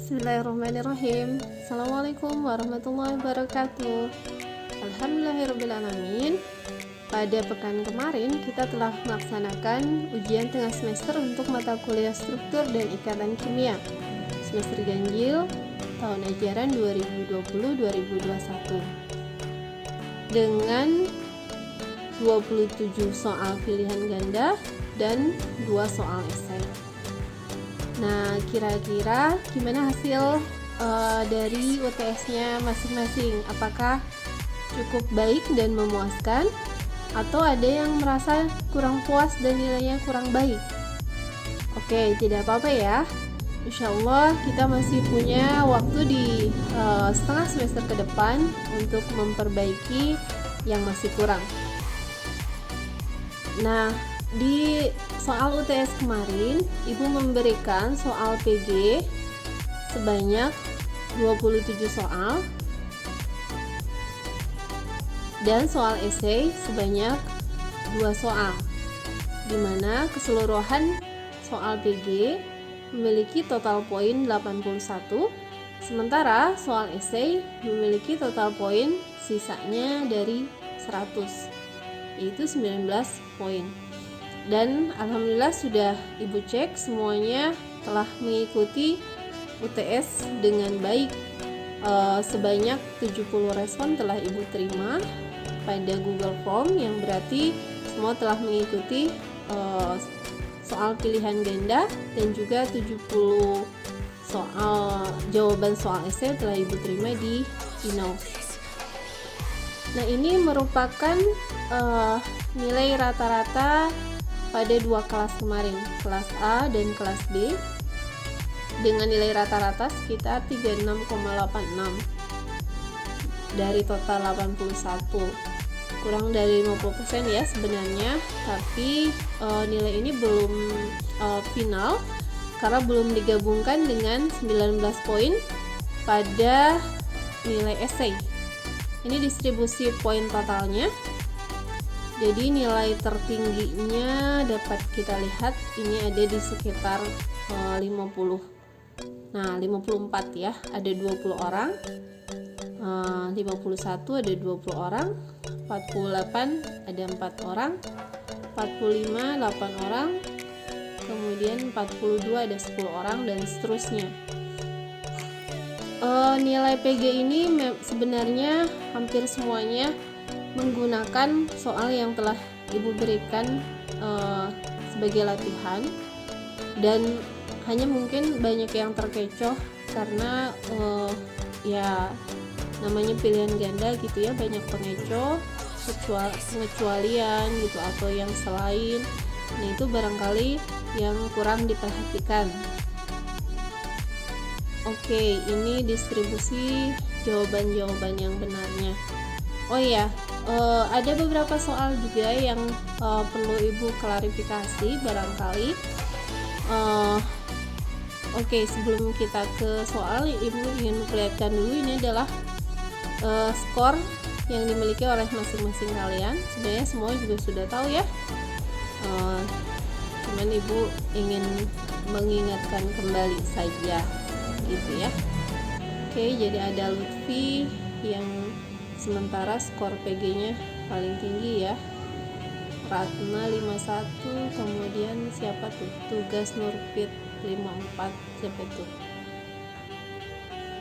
Bismillahirrahmanirrahim. Assalamualaikum warahmatullahi wabarakatuh. Alhamdulillahirrabbilalamin. Pada pekan kemarin kita telah melaksanakan ujian tengah semester untuk mata kuliah struktur dan ikatan kimia semester ganjil tahun ajaran 2020-2021 dengan 27 soal pilihan ganda dan 2 soal esai. Nah, kira-kira gimana hasil dari UTS-nya masing-masing? Apakah cukup baik dan memuaskan? Atau ada yang merasa kurang puas dan nilainya kurang baik? Oke, tidak apa-apa ya. Insya Allah kita masih punya waktu di setengah semester ke depan untuk memperbaiki yang masih kurang. Nah, di soal UTS kemarin, Ibu memberikan soal PG sebanyak 27 soal dan soal esai sebanyak 2 soal, di mana keseluruhan soal PG memiliki total poin 81, sementara soal esai memiliki total poin sisanya dari 100, yaitu 19 poin. Dan alhamdulillah sudah Ibu cek semuanya telah mengikuti UTS dengan baik. Sebanyak 70 respon telah Ibu terima pada Google Form, yang berarti semua telah mengikuti soal pilihan ganda, dan juga 70 soal jawaban soal esai telah Ibu terima di Inaus. Nah, ini merupakan nilai rata-rata pada 2 kelas kemarin, kelas A dan kelas B, dengan nilai rata-rata sekitar 36,86 dari total 81, kurang dari 50% ya sebenarnya, tapi nilai ini belum final karena belum digabungkan dengan 19 poin pada nilai esai. Ini distribusi poin totalnya. Jadi nilai tertingginya dapat kita lihat ini ada di sekitar 50. Nah, 54 ya, ada 20 orang. 51 ada 20 orang. 48 ada 4 orang. 45 8 orang. Kemudian 42 ada 10 orang, dan seterusnya. Nilai PG ini sebenarnya hampir semuanya menggunakan soal yang telah Ibu berikan sebagai latihan, dan hanya mungkin banyak yang terkecoh karena ya namanya pilihan ganda gitu ya, banyak pengecoh, pengecualian gitu atau yang selain. Nah, itu barangkali yang kurang diperhatikan. Oke, ini distribusi jawaban-jawaban yang benarnya. Oh iya, ada beberapa soal juga yang perlu Ibu klarifikasi barangkali. Oke, sebelum kita ke soal, Ibu ingin memperlihatkan dulu ini adalah skor yang dimiliki oleh masing-masing kalian. Sebenarnya semua juga sudah tahu ya, cuman Ibu ingin mengingatkan kembali saja gitu ya. Oke, jadi ada Lutfi yang sementara skor PG-nya paling tinggi ya, Ratna 51, kemudian siapa tuh, Tugas Nurfit 54, siapa tuh,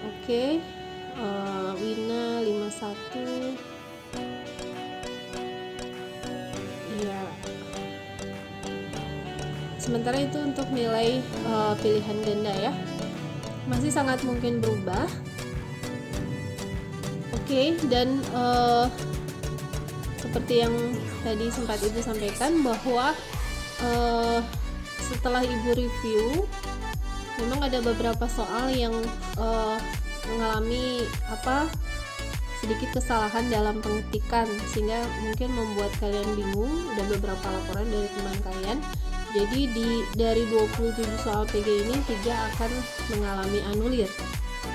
oke, Wina 51 ya. Sementara itu untuk nilai pilihan ganda ya, masih sangat mungkin berubah. Oke, dan seperti yang tadi sempat Ibu sampaikan bahwa setelah Ibu review, memang ada beberapa soal yang mengalami sedikit kesalahan dalam pengetikan, sehingga mungkin membuat kalian bingung. Ada beberapa laporan dari teman kalian. Jadi dari 27 soal PG ini 3 akan mengalami anulir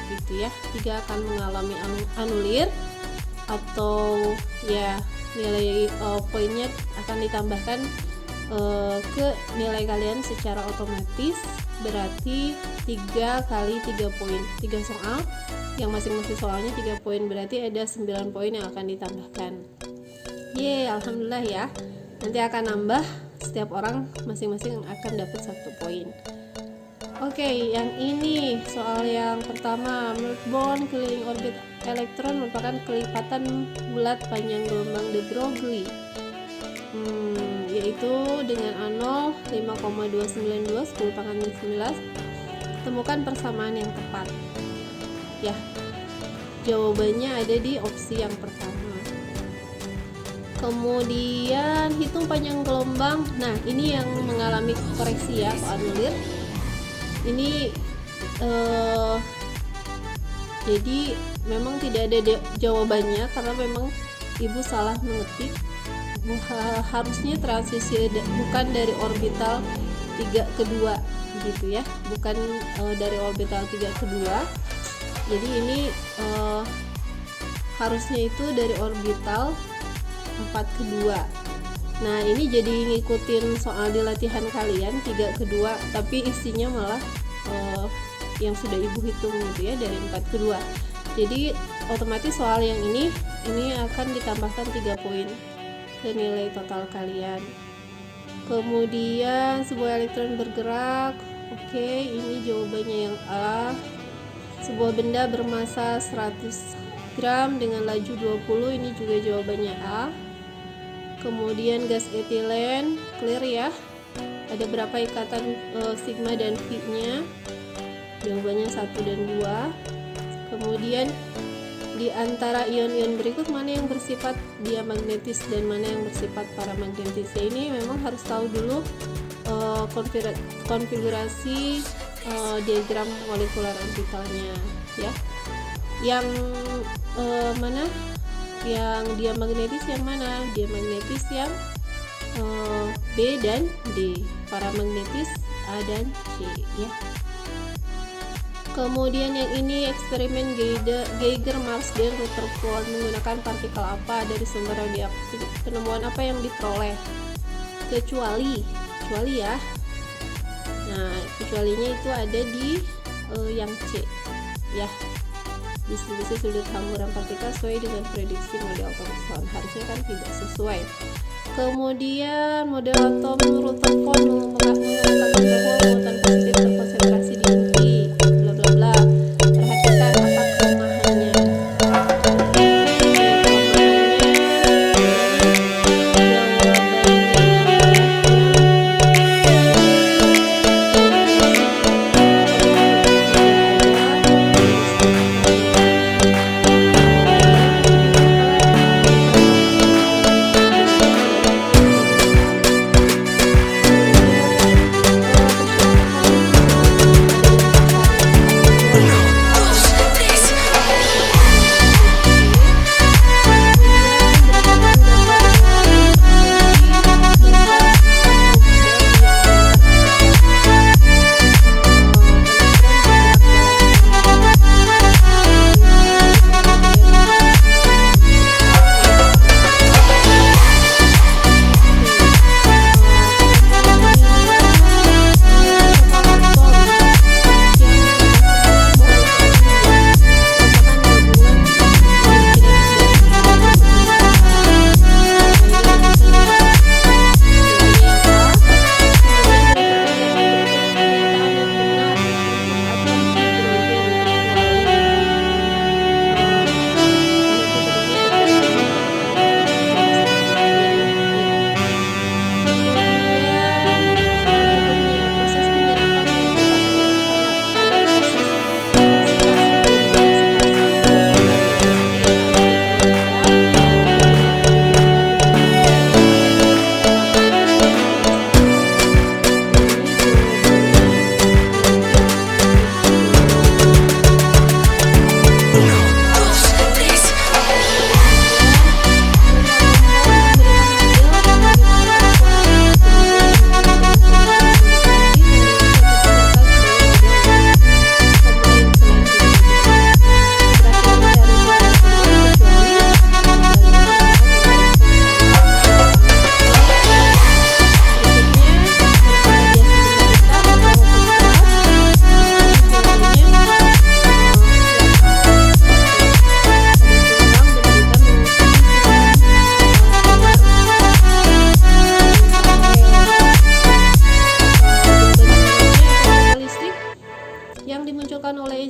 gitu ya, 3 akan mengalami anulir atau ya nilai poinnya akan ditambahkan ke nilai kalian secara otomatis. Berarti 3 kali 3 poin, 3 soal yang masing-masing soalnya 3 poin, berarti ada 9 poin yang akan ditambahkan. Yeay, alhamdulillah ya. Nanti akan nambah, setiap orang masing-masing akan dapat 1 poin. Oke, yang ini soal yang pertama. Menurut Born, keliling orbit elektron merupakan kelipatan bulat panjang gelombang de Broglie, yaitu dengan A0 5,292 10⁻⁹. Temukan persamaan yang tepat. Ya, jawabannya ada di opsi yang pertama. Kemudian hitung panjang gelombang. Nah, ini yang mengalami koreksi ya, Pak Anulir. Ini jadi memang tidak ada jawabannya karena memang ibu salah mengetik. Harusnya transisi bukan dari orbital 3 ke 2 gitu ya, bukan dari orbital 3 ke 2. Jadi ini harusnya itu dari orbital 4 ke 2. Nah, ini jadi ngikutin soal di latihan kalian 3 ke 2, tapi isinya malah yang sudah ibu hitung gitu ya, dari 4 ke 2. Jadi otomatis soal yang ini akan ditambahkan 3 poin ke nilai total kalian. Kemudian sebuah elektron bergerak. Oke, ini jawabannya yang A. Sebuah benda bermasa 100 gram dengan laju 20, ini juga jawabannya A. Kemudian gas etilen, clear ya. Ada berapa ikatan sigma dan V nya? Jawabannya 1 dan 2. Kemudian di antara ion-ion berikut mana yang bersifat diamagnetis dan mana yang bersifat paramagnetis? Ya, ini memang harus tahu dulu konfigurasi diagram molekular orbitalnya ya. Yang mana yang diamagnetis yang mana? Diamagnetis yang B dan D, paramagnetis A dan C ya. Kemudian yang ini eksperimen Geiger-Marsden Rutherford menggunakan partikel apa dari sumber radioaktif? Penemuan apa yang diperoleh? Kecuali ya. Nah, kecualinya itu ada di yang C ya. Distribusi sudut hamburan partikel sesuai dengan prediksi model Thomson. Harusnya kan tidak sesuai. Kemudian model atom Rutherford mengatakan bahwa muatan positif terkonsentrasi di inti bla bla bla. Perhatikan apa kelemahannya.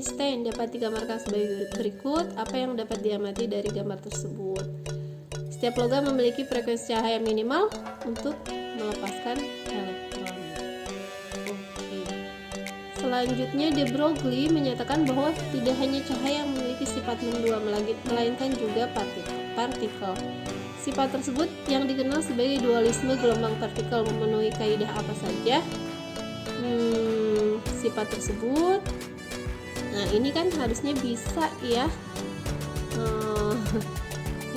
konsisten dapat digambarkan sebagai berikut. Apa yang dapat diamati dari gambar tersebut? Setiap logam memiliki frekuensi cahaya minimal untuk melepaskan elektron. Oke. Selanjutnya, de Broglie menyatakan bahwa tidak hanya cahaya yang memiliki sifat mendua, melainkan juga partikel. Sifat tersebut yang dikenal sebagai dualisme gelombang partikel memenuhi kaidah apa saja? Sifat tersebut, nah ini kan harusnya bisa ya,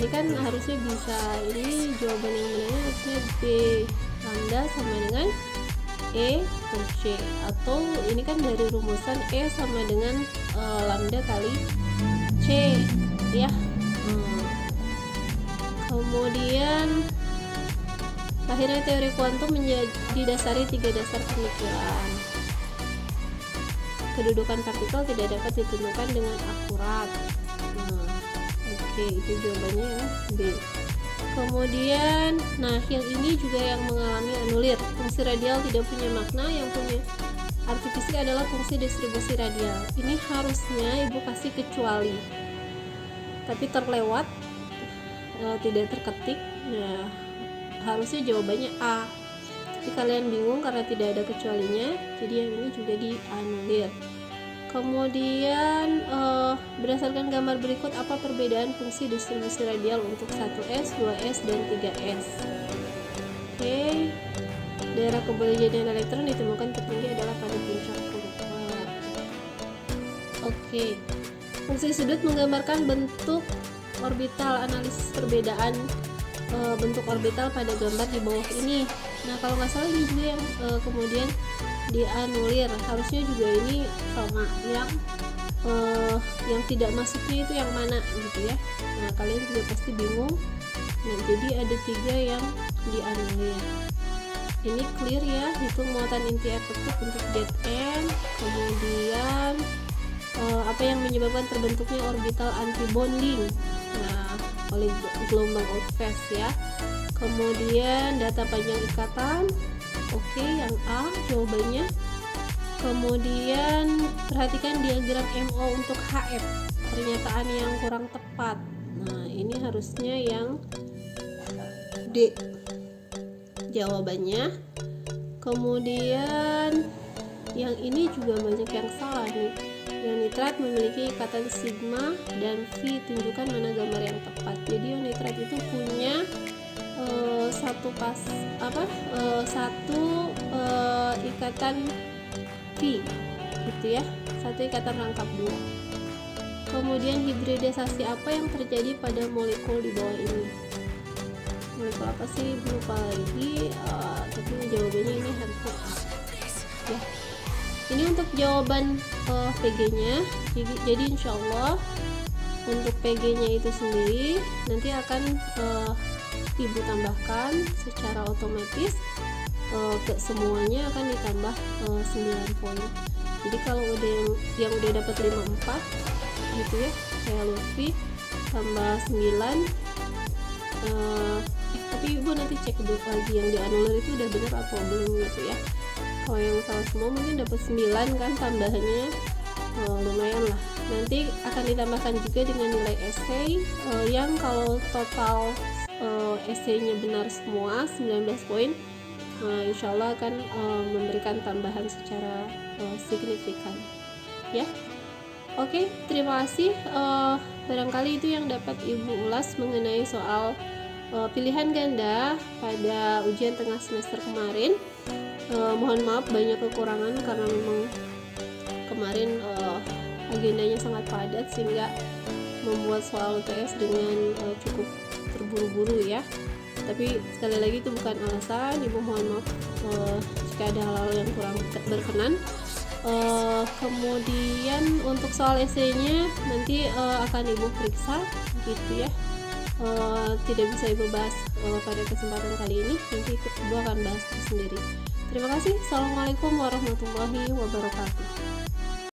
ini kan harusnya bisa, ini jawaban yang benarnya harusnya B lambda sama dengan E per C, atau ini kan dari rumusan E sama dengan lambda kali C ya. Kemudian lahirnya teori kuantum didasari 3 dasar pemikiran. Kedudukan partikel tidak dapat ditentukan dengan akurat. Oke, itu jawabannya ya, B. Kemudian, nah yang ini juga yang mengalami anulir. Fungsi radial tidak punya makna, yang punya arti fisik adalah fungsi distribusi radial. Ini harusnya ibu kasih kecuali, tapi terlewat, tidak terketik. Nah, harusnya jawabannya A. Tapi kalian bingung karena tidak ada kecualinya, jadi yang ini juga dianulir. Kemudian berdasarkan gambar berikut, apa perbedaan fungsi distribusi radial untuk 1S, 2S, dan 3S? Oke. Daerah kebolehjadian elektron ditemukan tertinggi adalah pada puncak kurva. Oke. Fungsi sudut menggambarkan bentuk orbital. Analisis perbedaan bentuk orbital pada gambar di bawah ini. Nah, kalau nggak salah ini juga yang kemudian dianulir. Harusnya juga ini sama, yang tidak masuknya itu yang mana gitu ya. Nah, kalian juga pasti bingung. Nah, jadi ada 3 yang dianulir. Ini clear ya, hitung muatan inti efektif untuk Zn. Kemudian apa yang menyebabkan terbentuknya orbital antibonding, nah oleh gelombang outphase ya. Kemudian data panjang ikatan. Oke, yang A jawabannya. Kemudian perhatikan diagram MO untuk HF, pernyataan yang kurang tepat. Nah, ini harusnya yang D jawabannya. Kemudian yang ini juga banyak yang salah nih. Yang nitrat memiliki ikatan sigma dan V, tunjukkan mana gambar yang tepat. Jadi yang nitrat itu punya satu ikatan V gitu ya, satu ikatan rangkap 2. Kemudian hibridisasi apa yang terjadi pada molekul di bawah ini? Molekul apa sih, lupa lagi, tapi jawabannya ini harusnya A ya. Ini untuk jawaban PG-nya. Jadi insya Allah untuk PG-nya itu sendiri nanti akan ibu tambahkan secara otomatis, ke semuanya akan ditambah 9 poin. Jadi kalau udah yang udah dapat 54 gitu ya, kayak Lutfi tambah 9, tapi ibu nanti cek dulu lagi yang dianulir itu udah benar atau belum gitu ya. Kalau yang salah semua mungkin dapat 9 kan tambahannya, lumayan lah. Nanti akan ditambahkan juga dengan nilai esai, yang kalau total esainya benar semua 19 poin, insya Allah akan memberikan tambahan secara signifikan ya. Oke, terima kasih. Barangkali itu yang dapat ibu ulas mengenai soal pilihan ganda pada ujian tengah semester kemarin. Mohon maaf banyak kekurangan karena memang kemarin agendanya sangat padat sehingga membuat soal UTS dengan cukup terburu-buru ya. Tapi sekali lagi itu bukan alasan, ibu mohon maaf jika ada hal-hal yang kurang berkenan. Kemudian untuk soal esainya nanti akan ibu periksa gitu ya. Tidak bisa ibu bahas pada kesempatan kali ini, nanti ibu akan bahas sendiri. Terima kasih. Assalamualaikum warahmatullahi wabarakatuh.